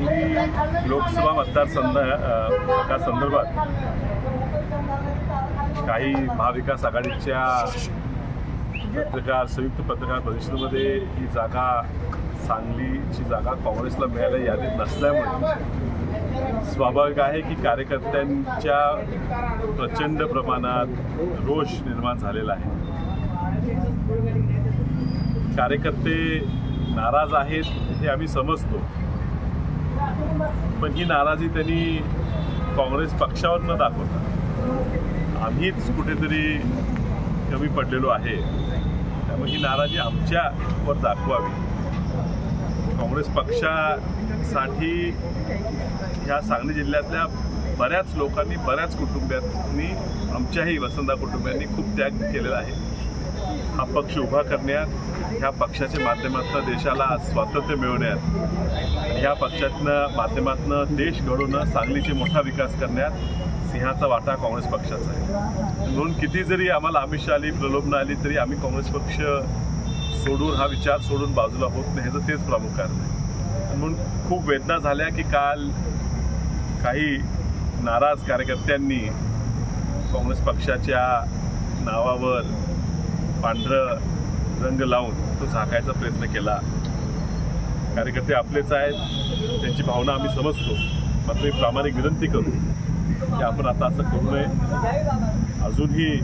सांगली लोकसभा मतदारसंदर्भात काही महाविकास आघाडीच्या संयुक्त पत्रकार परिषदेमध्ये ही जागा सांगलीची जागा काँग्रेसला मिळाल्या यादीत नसल्यामुळे स्वाभाविक आहे की कार्यकर्त्यांच्या प्रचंड प्रमाणात रोष निर्माण झालेला आहे। कार्यकर्ते नाराज आहेत हे आम्ही समजतो, पण ही नाराजी त्यांनी काँग्रेस पक्षावर न दाखवता आम्हीच कुठेतरी कमी पडलेलो आहे, त्यामुळे ही नाराजी आमच्यावर दाखवावी। काँग्रेस पक्षासाठी ह्या सांगली जिल्ह्यातल्या बऱ्याच लोकांनी, बऱ्याच कुटुंबियांनी, आमच्याही वसंता कुटुंबियांनी खूप त्याग केलेला आहे। हा पक्ष उभा करण्यात, ह्या पक्षाच्या माध्यमातून देशाला स्वातंत्र्य मिळवण्यात, ह्या पक्षातनं माध्यमातून देश घडवणं, सांगलीचे मोठा विकास करण्यात सिंहाचा वाटा काँग्रेस पक्षाचा आहे। म्हणून किती जरी आम्हाला आमिष आली, प्रलोभनं आली, तरी आम्ही काँग्रेस पक्ष सोडून, हा विचार सोडून बाजूला होत नाही, ह्याचं तेच प्रमुख कारण आहे। म्हणून खूप वेदना झाल्या की काल काही नाराज कार्यकर्त्यांनी काँग्रेस पक्षाच्या नावावर पांढरं रंग लावून तो झाकायचा प्रयत्न केला। कार्यकर्ते आपलेच आहेत, त्यांची भावना आम्ही समजतो, मात्र एक प्रामाणिक विनंती करू की आपण आता असं करू नये। अजूनही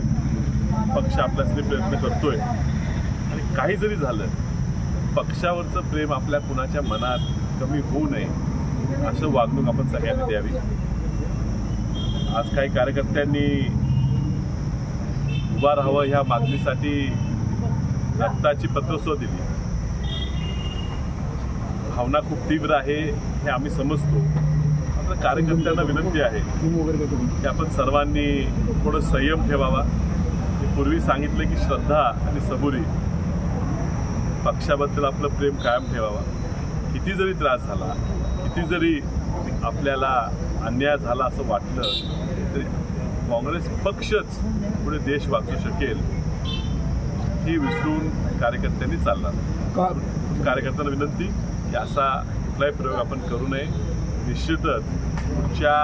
पक्ष आपल्यासाठी प्रयत्न करतोय आणि काही जरी झालं, पक्षावरचं प्रेम आपल्या कुणाच्या मनात कमी होऊ नये असं वागणूक आपण सगळ्यांनी द्यावी। आज काही कार्यकर्त्यांनी उभा राहावं ह्या मागणीसाठी रक्ताची पत्रसुद्धा दिली। भावना खूप तीव्र आहे हे आम्ही समजतो, मात्र कार्यकर्त्यांना विनंती आहे की आपण सर्वांनी थोडं संयम ठेवावा। मी पूर्वी सांगितलं की श्रद्धा आणि सबुरी, पक्षाबद्दल आपलं प्रेम कायम ठेवावा। किती जरी त्रास झाला, किती जरी आपल्याला अन्याय झाला असं वाटलं तरी काँग्रेस पक्षच पुढे देश वाचू शकेल ही विसरून कार्यकर्त्यांनी चालला। कार्यकर्त्यांना विनंती की असा कुठलाही प्रयोग आपण करू नये। निश्चितच पुढच्या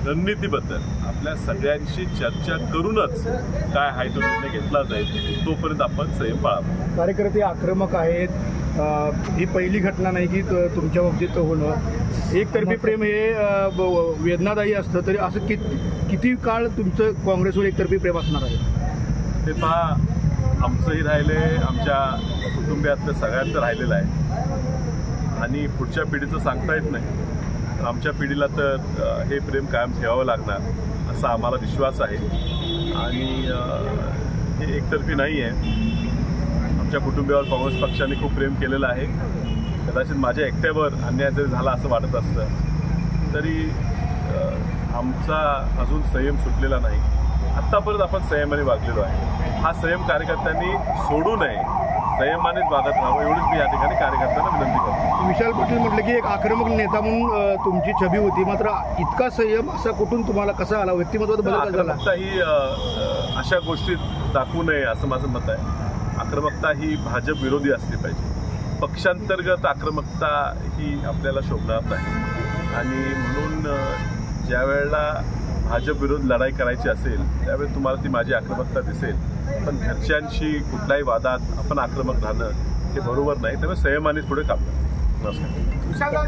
रणनीतीबद्दल आपल्या सगळ्यांशी चर्चा करूनच काय आहे तो निर्णय घेतला जाईल, तोपर्यंत आपण संयम पाळावा। कार्यकर्ते आक्रमक आहेत, ही पहिली घटना नाही की तुमच्या बाबतीत होणं। एकतर्फी प्रेम हे वेदनादायी असतं, तरी असं किती काळ तुमचं काँग्रेसवर एकतर्फी प्रेम असणार आहे? ते पहा, आमचंही राहिले, आमच्या कुटुंबियातलं सगळ्यांचं राहिलेलं आहे आणि पुढच्या पिढीचं सांगता येत नाही। आमच्या पिढीला तर हे प्रेम कायम ठेवावं लागणार असा आम्हाला विश्वास आहे आणि हे एकतर्फी नाही आहे। आमच्या कुटुंबियावर काँग्रेस पक्षाने खूप प्रेम केलेलं आहे। कदाचित माझ्या एकट्यावर अन्याय जरी झाला असं वाटत असतं तरी आमचा अजून संयम सुटलेला नाही। आत्तापर्यंत आपण संयमाने वागलेलो आहे। हा संयम कार्यकर्त्यांनी सोडू नये, संयमानेच वागत राहावं एवढीच मी या ठिकाणी कार्यकर्त्यांना विनंती करतो। विशाल पाटील म्हटलं की एक आक्रमक नेता म्हणून तुमची छबी होती, मात्र इतका संयम असा कुठून तुम्हाला कसा आला? व्यक्तिमत्वात बदल झाला? आक्रमकता ही अशा गोष्टीत दाखवू नये असं माझं मत आहे। आक्रमकता ही भाजप विरोधी असली पाहिजे। पक्षांतर्गत आक्रमकता ही आपल्याला शोभणार नाही आणि म्हणून ज्या वेळेला भाजप विरोध लढाई करायची असेल त्यावेळी तुम्हाला ती माझी आक्रमकता दिसेल, पण घरच्यांशी कुठल्याही वादात आपण आक्रमक राहणं हे बरोबर नाही, त्यामुळे संयमाने पुढे काम करा। नमस्कार।